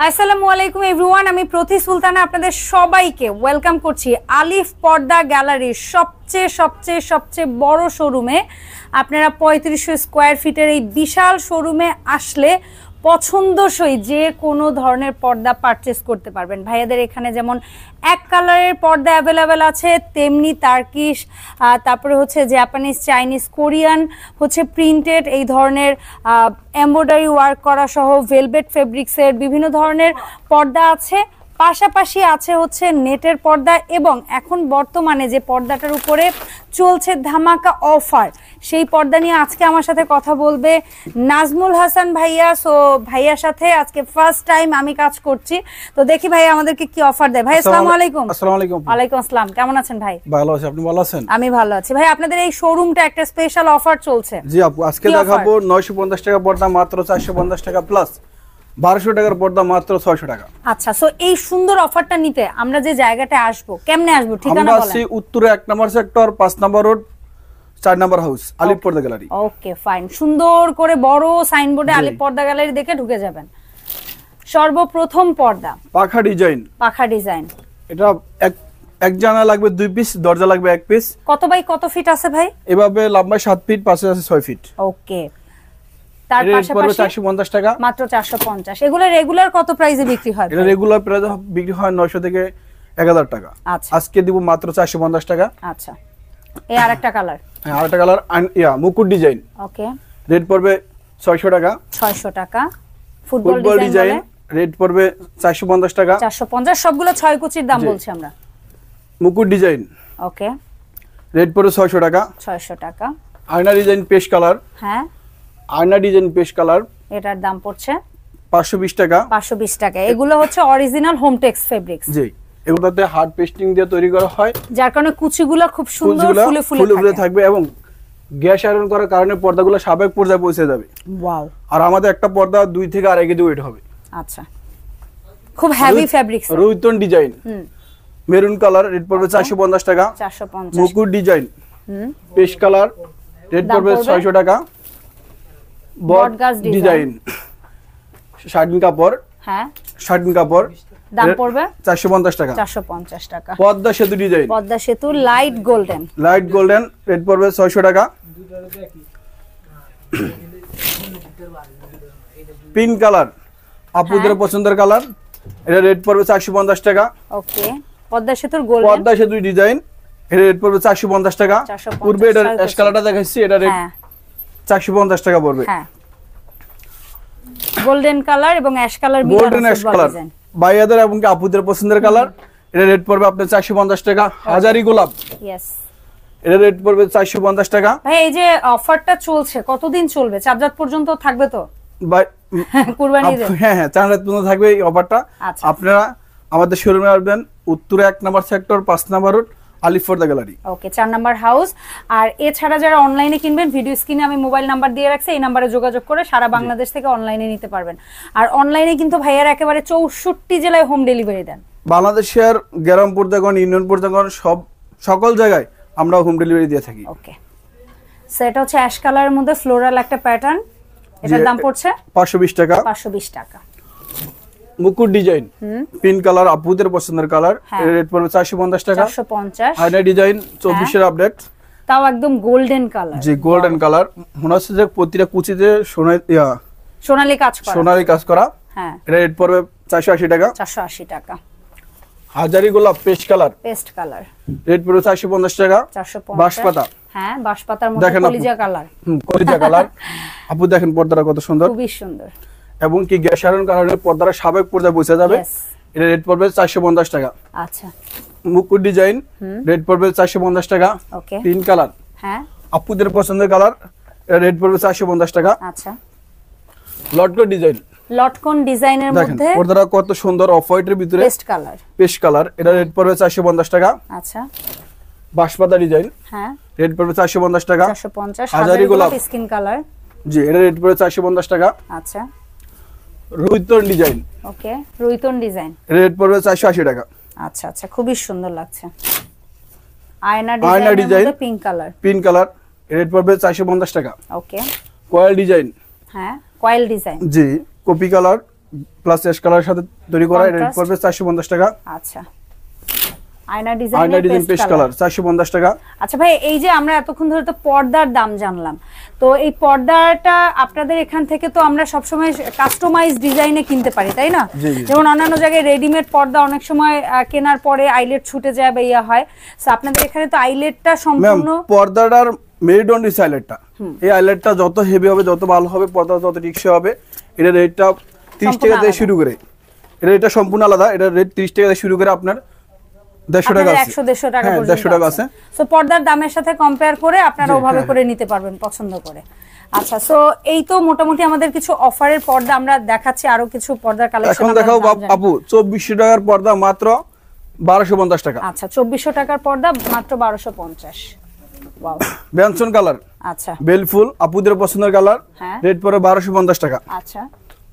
আসসালামু আলাইকুম এভরিওয়ান, আমি প্রতি সুলতানা আপনাদের সবাইকে ওয়েলকাম করছি আলিফ পর্দা গ্যালারির সবচেয়ে বড় শোরুমে। আপনারা 3500 স্কোয়ার ফিটের এই বিশাল শোরুমে আসলে পছন্দসই যে কোনো ধরনের পর্দা পারচেস করতে পারবেন। ভাইয়াদের এখানে যেমন এক কালারের পর্দা অ্যাভেলেবেল আছে, তেমনি টার্কিশ, তারপরে হচ্ছে জাপানিজ, চাইনিজ, কোরিয়ান, হচ্ছে প্রিন্টেড, এই ধরনের এমব্রয়ডারি ওয়ার্ক করা সহ ভেলভেট ফেব্রিক্সের বিভিন্ন ধরনের পর্দা আছে। পাশাপাশি আছে হচ্ছে নেটের পর্দা, এবং এখন বর্তমানে যে পর্দাটার উপরে চলছে ধামাকা অফার, সেই পর্দা নিয়ে আজকে আমার সাথে কথা বলবে নাজমুল হাসান ভাইয়া। সো ভাইয়ার সাথে আজকে ফার্স্ট টাইম আমি কাজ করছি, তো দেখি ভাইয়া আমাদেরকে কি অফার দেয়। ভাই আসসালামু আলাইকুম। আসসালামু আলাইকুম। ওয়ালাইকুম আসসালাম, কেমন আছেন ভাই? ভালো আছি, আপনি ভালো আছেন? আমি ভালো আছি। ভাই আপনাদের এই শোরুমটা একটা স্পেশাল অফার চলছে। জি আপু, আজকে দেখাবো 950 টাকা পর্দা মাত্র 450 টাকা প্লাস 1200 টাকার পর্দা মাত্র 600 টাকা। আচ্ছা, সো এই সুন্দর অফারটা নিতে আমরা যে জায়গাটা আসবো, কেমনে আসবো, ঠিকানা বলেন। আমরা আছি উত্তরে 1 নম্বর সেক্টর, 5 নম্বর রোড, 4 নম্বর হাউস, আলিফ পর্দা গ্যালারি। ওকে ফাইন, সুন্দর করে বড় সাইনবোর্ডে আলিফ পর্দা গ্যালারি দেখে ঢুকে যাবেন। সর্বপ্রথম পর্দা পাখা ডিজাইন। পাখা ডিজাইন, এটা এক জানা লাগবে 2 পিস, দরজা লাগবে 1 পিস। কত বাই কত ফিট আছে ভাই? এভাবে লম্বা 7 ফিট, পাশে আছে 6 ফিট। ওকে, তার পাশাপাশি 450 টাকা, মাত্র 450। এগুলো রেগুলার কত প্রাইসে বিক্রি হয়? এটা রেগুলার প্রাইস বিক্রি হয় 900 থেকে 1000 টাকা। আচ্ছা, আজকে দিব মাত্র 450 টাকা। আচ্ছা, এই আরেকটা কালার। হ্যাঁ, আরেকটা কালার মুকুট ডিজাইন। ওকে, রেট পড়বে 600 টাকা। 600 টাকা। ফুটবল ডিজাইন রেট পড়বে 450 টাকা। 450, সবগুলো 6 কুচির দাম বলছি আমরা। মুকুট ডিজাইন, ওকে, রেট পড়বে 600 টাকা। 600 টাকা। আয়না ডিজাইন পেস্ট কালার। হ্যাঁ, আয়না ডিজাইন পেস্ট কালার, এটার দাম পড়ছে 520 টাকা। 520 টাকা। এগুলো হচ্ছে অরিজিনাল হোমটেক্স ফেব্রিক্স। জি, এগুলোতে হার্ড পেস্টিং দিয়ে তৈরি করা হয়, যার কারণে কুচিগুলো খুব সুন্দর ফুলে থাকবে, এবং গ্যাস আয়রন করার কারণে পর্দাগুলো স্বাভাবিক পর্যায়ে পৌঁছে যাবে। ওয়াও। আর আমাদের একটা পর্দা 2 থেকে 2.5 কেজি ওয়েট হবে। আচ্ছা, খুব হেভি ফেব্রিক্স। রুইতন ডিজাইন, মেরুন কালার, রেট পড়বে 450 টাকা। 450। মুকুট ডিজাইন পেস্ট কালার, রেট পড়বে 600 টাকা। বটগাছ ডিজাইন শার্টিং কাপড়। হ্যাঁ, শার্টিং কাপড়, দাম পড়বে 450 টাকা। 450 টাকা। পদ্মা সেতু ডিজাইন, পদ্মা সেতু light golden. Light golden, rate পড়বে 600 টাকা। পিঙ্ক কালার, আপুদের পছন্দের কালার, এটা রেট পড়বে 450 টাকা। ওকে, পদ্মা সেতুর গোল্ডেন, পদ্মা সেতু ডিজাইন, এটা রেট পড়বে 450 টাকা। পূর্বে এটা অ্যাশ কালারটা দেখাচ্ছি, এটা রেট 450 টাকা পড়বে। হ্যাঁ, গোল্ডেন কালার এবং ash colour, golden ash colour ভাইয়াদের এবং আপুদের পছন্দের কালার, এটা রেট পড়বে আপনার 450 টাকা। হাজারি গোলাপ, यस, এটা রেট পড়বে 450 টাকা। ভাই এই যে অফারটা চলছে কতদিন চলবে? চাঁদরাত পর্যন্ত থাকবে তো? ভাই কুরবানি ঈদ? হ্যাঁ, চাঁদরাত পর্যন্ত থাকবে এই অফারটা। আপনারা আমাদের শোরুমে আসবেন, উত্তরে 1 নম্বর সেক্টর, 5 নম্বর রোড, আলিফ পর্দা গ্যালারি। ওকে, 4 নম্বর হাউস। আর এছাড়া যারা অনলাইনে কিনবেন, ভিডিও স্ক্রিনে আমি মোবাইল নাম্বার দিয়ে রাখছি, এই নাম্বারে যোগাযোগ করে সারা বাংলাদেশ থেকে অনলাইনে নিতে পারবেন। আর অনলাইনে কিন্তু ভাইয়ার একেবারে 64 জেলায় হোম ডেলিভারি দেন। বাংলাদেশের গ্রামপুর দেখুন, ইউনিয়নপুর দেখুন, সকল জায়গায় আমরা হোম ডেলিভারি দিয়ে থাকি। ওকে, সেটা হচ্ছে অ্যাশ কালারের মধ্যে ফ্লোরাল একটা প্যাটার্ন, এটার দাম পড়ছে 520 টাকা। 520 টাকা। মুকুট ডিজাইন পিঙ্ক কালার, আপুদের পছন্দের কালার, রেট পড়বে 450 টাকা। 450। আয়না ডিজাইন 24 এর আপডেট, তাও একদম গোল্ডেন কালার। জি, গোল্ডেন কালার, মনে হচ্ছে যে প্রতিটা কুচিতে সোনালী কাজ করা। হ্যাঁ, এটা রেট পড়বে 480 টাকা। 480 টাকা। হাজারি গোলাপ পেস্ট কালার, রেট পড়বে 450 টাকা। 450। বাঁশপাতা, হ্যাঁ, বাঁশপাতার মধ্যে কলিজা কালার। কলিজা কালার। আপু দেখেন পর্দাটা কত সুন্দর, খুবই সুন্দর, এবং কি গ্যাস আয়রন কারণে পর্দাটা স্বাভাবিক পর্যায়ে পৌঁছে যাবে। এটা রেট পড়বে 450 টাকা। আচ্ছা, মুকুট ডিজাইন, রেট পড়বে 450 টাকা। ওকে, পিঙ্ক কালার, হ্যাঁ, আপুদের পছন্দের কালার, এটা রেট পড়বে 450 টাকা। আচ্ছা, লটকন ডিজাইন, লটকন ডিজাইনের মধ্যে পর্দাটা কত সুন্দর, অফ হোয়াইটের ভিতরে পেস্ট কালার, এটা রেট পড়বে 450 টাকা। আচ্ছা, বাঁশপাতা ডিজাইন, হ্যাঁ, রেট পড়বে 450 টাকা। 450। হাজারি গোলাপ স্কিন কালার, জি, এটা রেট পড়বে 450 টাকা। আচ্ছা, রুইতন ডিজাইন, ওকে, রুইতন ডিজাইন, রেট পড়বে 480 টাকা। আচ্ছা আচ্ছা, খুবই সুন্দর লাগছে। আয়না ডিজাইন পিঙ্ক কালার, রেট পড়বে 450 টাকা। ওকে, কয়েল ডিজাইন, হ্যাঁ, কয়েল ডিজাইন, জি, কপি কালার, প্লাস অ্যাশ কালারের সাথে তৈরি করা, এটা রেট পড়বে 450 টাকা। আচ্ছা, আয়না ডিজাইন পেস্ট কালার 450 টাকা। আচ্ছা ভাই, এই যে আমরা এতক্ষণ ধরে তো পর্দার দাম জানলাম, তো এই পর্দাটা আপনাদের এখান থেকে তো আমরা সবসময় কাস্টমাইজ ডিজাইনে কিনতে পারি, তাই না? যেমন অন্যান্য জায়গায় রেডিমেড পর্দা অনেক সময় কেনার পরে আইলেট ছুটে যায় বা ইয়া হয়, তো আপনাদের এখানে তো আইলেটটা সম্পূর্ণ পর্দাটার মেড অন দিস আইলেটটা, এই আইলেটটা যত হেভি হবে, যত ভালো হবে, পর্দা তত টিকসই হবে। এটা রেটটা 30 টাকা থেকে শুরু করে, এটা সম্পূর্ণ আলাদা। এটা রেট 30 টাকা থেকে শুরু করে আপনার 150 টাকা আছে, 100-150 টাকা পর্যন্ত 150 টাকা আছে। সো পর্দার দামের সাথে কম্পেয়ার করে আপনারা ওভাবে করে নিতে পারবেন পছন্দ করে। আচ্ছা, সো এই তো মোটামুটি আমাদের কিছু অফারের পর্দা আমরা দেখাচ্ছি, আরো কিছু পর্দার কালেকশন এখন দেখাও আপু। 2400 টাকার পর্দা মাত্র 1250 টাকা। আচ্ছা, 2400 টাকার পর্দা মাত্র 1250। ওয়াও, বেনসন কালার, আচ্ছা বেলফুল আপুদের পছন্দের কালার, রেট পড়বে 1250 টাকা। আচ্ছা,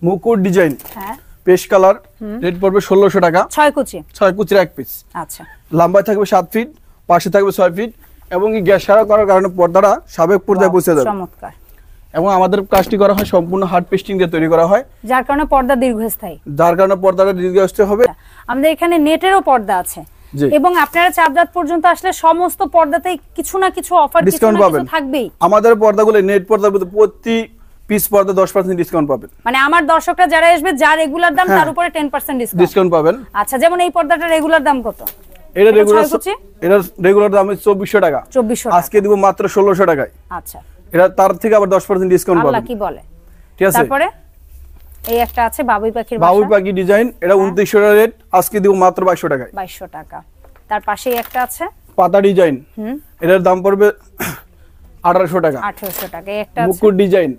মুকুট ডিজাইন, হ্যাঁ পেস্ট কালার, রেট পড়বে 1600 টাকা। 6 কুচির এক পিস। আচ্ছা, লম্বায় থাকবে 7 ফিট, পাশে থাকবে 6 ফিট, এবং এই গ্যাস সারা করার কারণে পর্দাটা সাবেক পর্দায় পৌঁছে যাবে। চমৎকার। এবং আমাদের কাজটি করা হয় সম্পূর্ণ হার্ড পেস্টিং দিয়ে তৈরি করা হয়, যার কারণে পর্দা দীর্ঘস্থায়ী, যার কারণে পর্দাটা দীর্ঘস্থায়ী হবে। আমাদের এখানে নেটেরও পর্দা আছে, এবং আপনারা চাঁদরাত পর্যন্ত আসলে সমস্ত পর্দাতেই কিছু না কিছু অফার, ডিসকাউন্ট পাবেন, থাকবেই। আমাদের পর্দাগুলো নেট পর্দার মধ্যে প্রতি পিস পর্দা 10% ডিসকাউন্ট পাবেন। মানে আমার দর্শকরা যারা আসবে, যার রেগুলার দাম তার উপরে 10% ডিসকাউন্ট পাবেন। আচ্ছা, যেমন এই পর্দাটা রেগুলার দাম কত? এটা রেগুলার দাম 2400 টাকা, 2400 আজকে দিব মাত্র 1600 টাকায়। আচ্ছা, এটা তার থেকে আবার 10% ডিসকাউন্ট পাবেন। আল্লাহ কি বলে, ঠিক আছে। তারপরে এই একটা আছে বাবুই পাখির বাসা, বাবুই পাখি ডিজাইন, এটা 2900 টাকা রেট, আজকে দিব মাত্র 2200 টাকায়। 2200 টাকা। তার পাশেই একটা আছে পাতা ডিজাইন, এটার দাম পড়বে 1800 টাকা। 1800 টাকা। এই একটা আছে মুকুট ডিজাইন,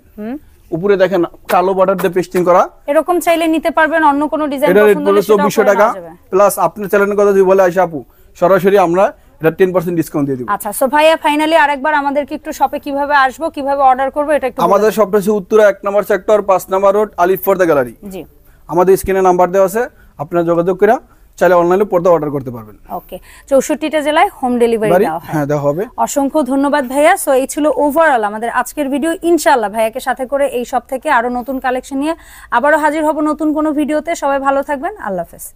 উপরে দেখেন কালো বর্ডার দিয়ে পেস্টিং করা, এরকম চাইলে নিতে পারবেন। অন্য কোনো ডিজাইন পছন্দ হলে 2400 টাকা যাবে। প্লাস আপনি চ্যানেলের কথা যদি বলে আইসা আপু, সরাসরি আমরা এটা 10% ডিসকাউন্ট দিয়ে দিব। আচ্ছা, সো ভাইয়া ফাইনালি আরেকবার আমাদেরকে একটু শপে কিভাবে আসবো, কিভাবে অর্ডার করব এটা একটু আমাদের শপটা হচ্ছে উত্তরা 1 নম্বর সেক্টর 5 নম্বর রোড, আলিফ পর্দা গ্যালারি। জি, আমাদের স্ক্রিনে নাম্বার দেওয়া আছে, আপনারা যোগাযোগ করে চাইলে অনলাইনে পর্দা অর্ডার করতে পারবেন। ওকে, 64টা জেলায় হোম ডেলিভারি দেওয়া হয়। হ্যাঁ, দেওয়া হবে। অসংখ্য ধন্যবাদ ভাইয়া। সো এই ছিল ওভারঅল আমাদের আজকের ভিডিও। ইনশাআল্লাহ ভাইয়াকে সাথে করে এই সব থেকে আরো নতুন কালেকশন নিয়ে আবারো হাজির হব নতুন কোনো ভিডিওতে। সবাই ভালো থাকবেন, আল্লাহ হাফেজ।